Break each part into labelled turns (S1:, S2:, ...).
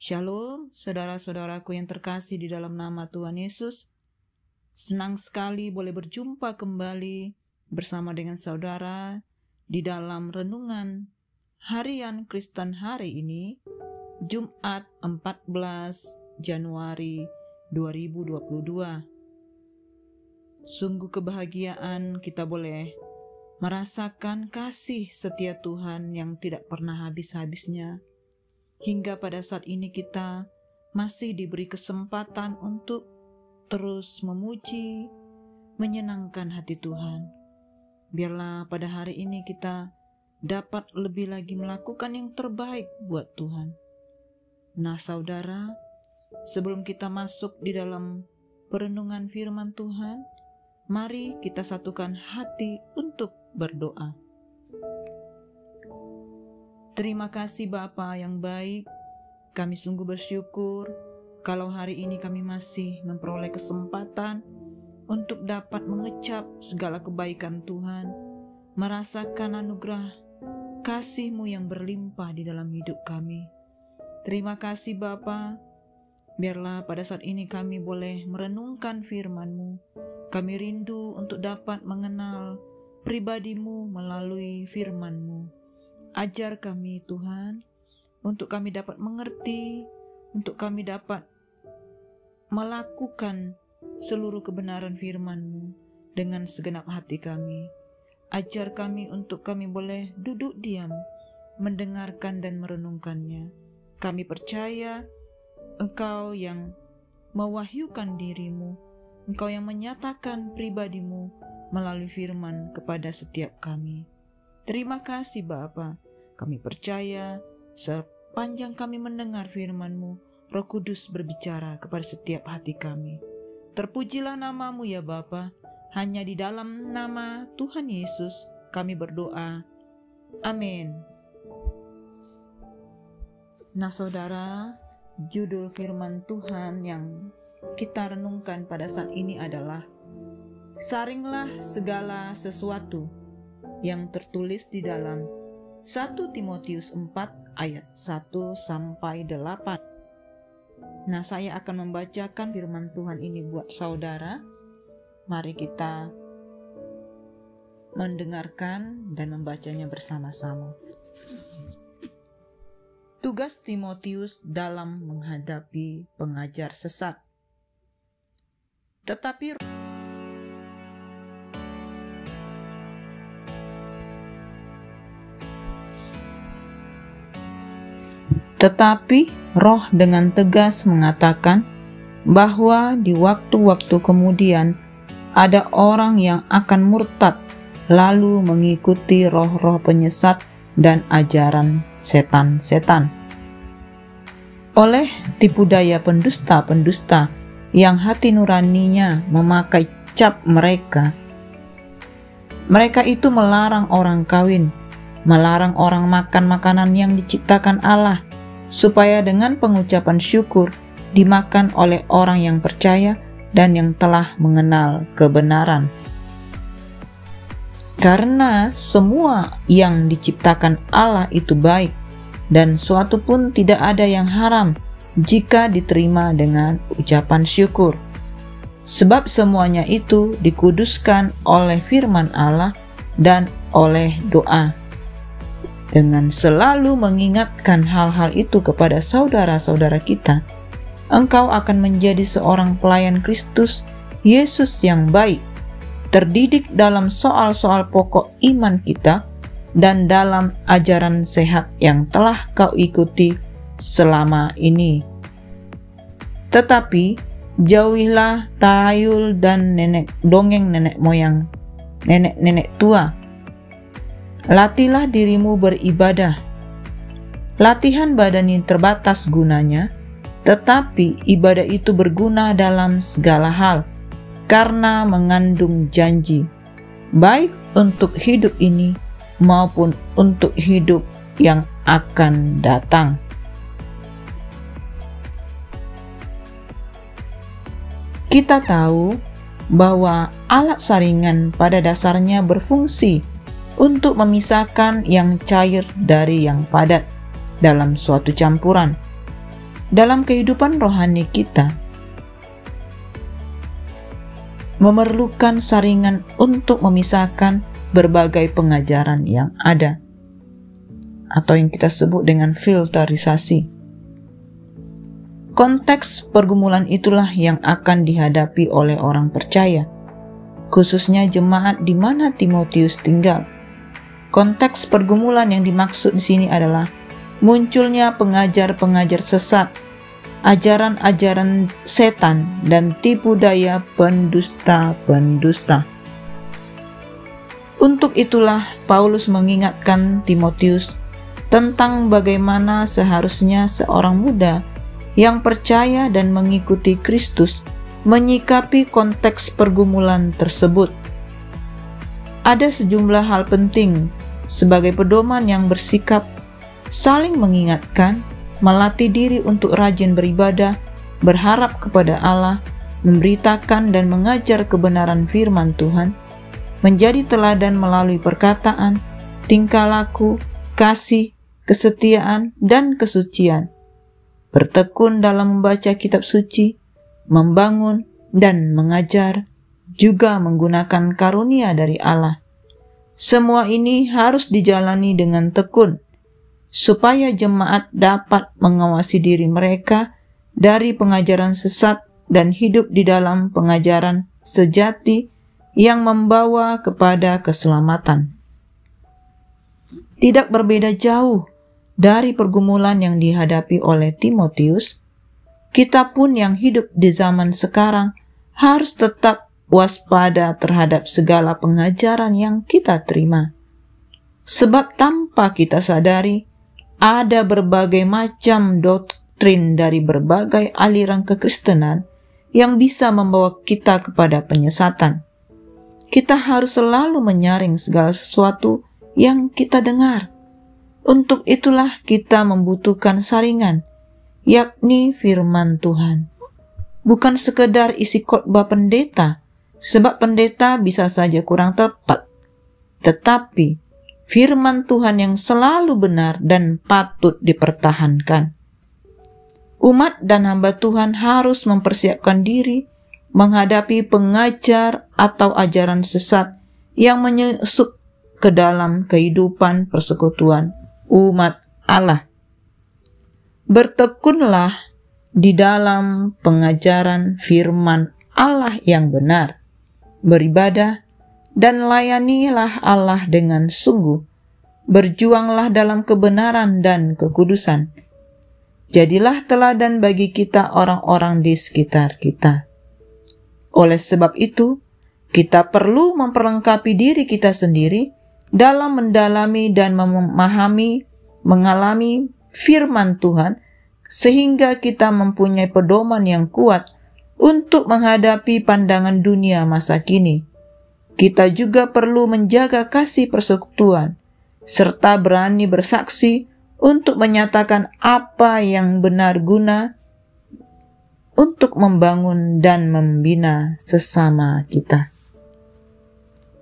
S1: Shalom, saudara-saudaraku yang terkasih di dalam nama Tuhan Yesus. Senang sekali boleh berjumpa kembali bersama dengan saudara di dalam renungan harian Kristen hari ini, Jumat 14 Januari 2022. Sungguh kebahagiaan kita boleh merasakan kasih setia Tuhan yang tidak pernah habis-habisnya. Hingga pada saat ini kita masih diberi kesempatan untuk terus memuji, menyenangkan hati Tuhan. Biarlah pada hari ini kita dapat lebih lagi melakukan yang terbaik buat Tuhan. Nah saudara, sebelum kita masuk di dalam perenungan firman Tuhan, mari kita satukan hati untuk berdoa. Terima kasih Bapa yang baik, kami sungguh bersyukur kalau hari ini kami masih memperoleh kesempatan untuk dapat mengecap segala kebaikan Tuhan, merasakan anugerah kasih-Mu yang berlimpah di dalam hidup kami. Terima kasih Bapa, biarlah pada saat ini kami boleh merenungkan firman-Mu. Kami rindu untuk dapat mengenal pribadi-Mu melalui firman-Mu. Ajar kami Tuhan, untuk kami dapat mengerti, untuk kami dapat melakukan seluruh kebenaran firman-Mu dengan segenap hati kami. Ajar kami untuk kami boleh duduk diam, mendengarkan dan merenungkannya. Kami percaya Engkau yang mewahyukan diri-Mu, Engkau yang menyatakan pribadi-Mu melalui firman kepada setiap kami. Terima kasih Bapa. Kami percaya sepanjang kami mendengar firman-Mu, Roh Kudus berbicara kepada setiap hati kami. Terpujilah nama-Mu ya Bapa. Hanya di dalam nama Tuhan Yesus kami berdoa. Amin. Nah saudara, judul firman Tuhan yang kita renungkan pada saat ini adalah Saringlah segala sesuatu, yang tertulis di dalam 1 Timotius 4 ayat 1-8. Nah, saya akan membacakan firman Tuhan ini buat saudara. Mari kita mendengarkan dan membacanya bersama-sama. Tugas Timotius dalam menghadapi pengajar sesat. Tetapi Roh dengan tegas mengatakan bahwa di waktu-waktu kemudian ada orang yang akan murtad lalu mengikuti roh-roh penyesat dan ajaran setan-setan. Oleh tipu daya pendusta-pendusta yang hati nuraninya memakai cap mereka itu melarang orang kawin, melarang orang makan makanan yang diciptakan Allah, supaya dengan pengucapan syukur dimakan oleh orang yang percaya dan yang telah mengenal kebenaran. Karena semua yang diciptakan Allah itu baik, dan suatu pun tidak ada yang haram jika diterima dengan ucapan syukur. Sebab semuanya itu dikuduskan oleh firman Allah dan oleh doa. Dengan selalu mengingatkan hal-hal itu kepada saudara-saudara kita, engkau akan menjadi seorang pelayan Kristus Yesus yang baik, terdidik dalam soal-soal pokok iman kita dan dalam ajaran sehat yang telah kau ikuti selama ini. Tetapi jauhilah tahayul dan dongeng nenek moyang, nenek tua. Latihlah dirimu beribadah. Latihan badan ini terbatas gunanya, tetapi ibadah itu berguna dalam segala hal, karena mengandung janji, baik untuk hidup ini maupun untuk hidup yang akan datang. Kita tahu bahwa alat saringan pada dasarnya berfungsi untuk memisahkan yang cair dari yang padat dalam suatu campuran. dalam kehidupan rohani kita memerlukan saringan untuk memisahkan berbagai pengajaran yang ada, atau yang kita sebut dengan filterisasi. Konteks pergumulan itulah yang akan dihadapi oleh orang percaya, khususnya jemaat di mana Timotius tinggal. Konteks pergumulan yang dimaksud di sini adalah munculnya pengajar-pengajar sesat, ajaran-ajaran setan, dan tipu daya pendusta-pendusta. Untuk itulah Paulus mengingatkan Timotius tentang bagaimana seharusnya seorang muda yang percaya dan mengikuti Kristus menyikapi konteks pergumulan tersebut. Ada sejumlah hal penting sebagai pedoman yang bersikap saling mengingatkan, melatih diri untuk rajin beribadah, berharap kepada Allah, memberitakan dan mengajar kebenaran firman Tuhan, menjadi teladan melalui perkataan, tingkah laku, kasih, kesetiaan, dan kesucian, bertekun dalam membaca kitab suci, membangun dan mengajar, juga menggunakan karunia dari Allah. Semua ini harus dijalani dengan tekun, supaya jemaat dapat mengawasi diri mereka dari pengajaran sesat dan hidup di dalam pengajaran sejati yang membawa kepada keselamatan. Tidak berbeda jauh dari pergumulan yang dihadapi oleh Timotius, kita pun yang hidup di zaman sekarang harus tetap waspada terhadap segala pengajaran yang kita terima. Sebab tanpa kita sadari, ada berbagai macam doktrin dari berbagai aliran kekristenan yang bisa membawa kita kepada penyesatan. Kita harus selalu menyaring segala sesuatu yang kita dengar. Untuk itulah kita membutuhkan saringan, yakni firman Tuhan. Bukan sekedar isi khotbah pendeta, sebab pendeta bisa saja kurang tepat. Tetapi firman Tuhan yang selalu benar dan patut dipertahankan. Umat dan hamba Tuhan harus mempersiapkan diri menghadapi pengajar atau ajaran sesat yang menyusup ke dalam kehidupan persekutuan umat Allah. Bertekunlah di dalam pengajaran firman Allah yang benar, beribadah dan layanilah Allah dengan sungguh, berjuanglah dalam kebenaran dan kekudusan. Jadilah teladan bagi kita orang-orang di sekitar kita. Oleh sebab itu, kita perlu memperlengkapi diri kita sendiri dalam mendalami dan mengalami firman Tuhan, sehingga kita mempunyai pedoman yang kuat untuk menghadapi pandangan dunia masa kini. Kita juga perlu menjaga kasih persekutuan, serta berani bersaksi untuk menyatakan apa yang benar guna untuk membangun dan membina sesama kita.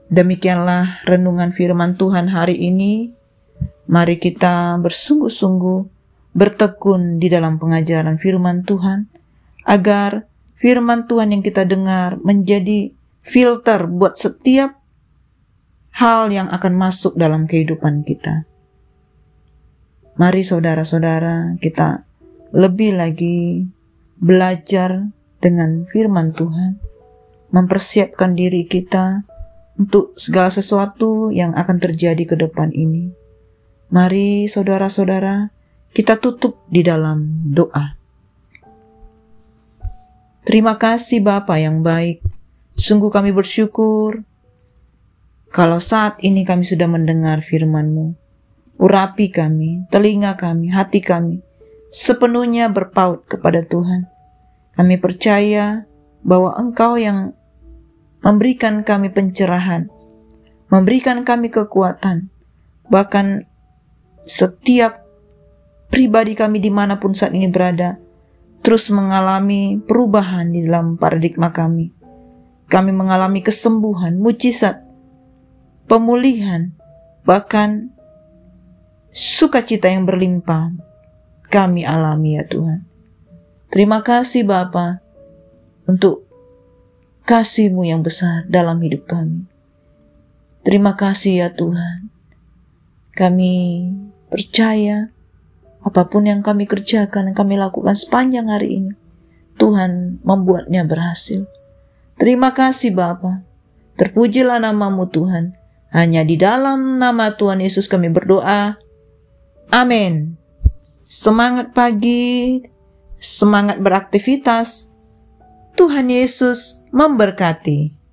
S1: Demikianlah renungan firman Tuhan hari ini. Mari kita bersungguh-sungguh bertekun di dalam pengajaran firman Tuhan, agar firman Tuhan yang kita dengar menjadi filter buat setiap hal yang akan masuk dalam kehidupan kita. Mari saudara-saudara, kita lebih lagi belajar dengan firman Tuhan, mempersiapkan diri kita untuk segala sesuatu yang akan terjadi ke depan ini. Mari saudara-saudara, kita tutup di dalam doa. Terima kasih Bapa yang baik. Sungguh kami bersyukur kalau saat ini kami sudah mendengar firman-Mu. Urapi kami, telinga kami, hati kami, sepenuhnya berpaut kepada Tuhan. Kami percaya bahwa Engkau yang memberikan kami pencerahan, memberikan kami kekuatan, bahkan setiap pribadi kami dimanapun saat ini berada, terus mengalami perubahan di dalam paradigma kami. Kami mengalami kesembuhan, mujizat, pemulihan, bahkan sukacita yang berlimpah kami alami ya Tuhan. Terima kasih Bapa untuk kasih-Mu yang besar dalam hidup kami. Terima kasih ya Tuhan. Kami percaya apapun yang kami kerjakan, yang kami lakukan sepanjang hari ini, Tuhan membuatnya berhasil. Terima kasih Bapa. Terpujilah nama-Mu Tuhan. Hanya di dalam nama Tuhan Yesus kami berdoa. Amin. Semangat pagi, semangat beraktivitas. Tuhan Yesus memberkati.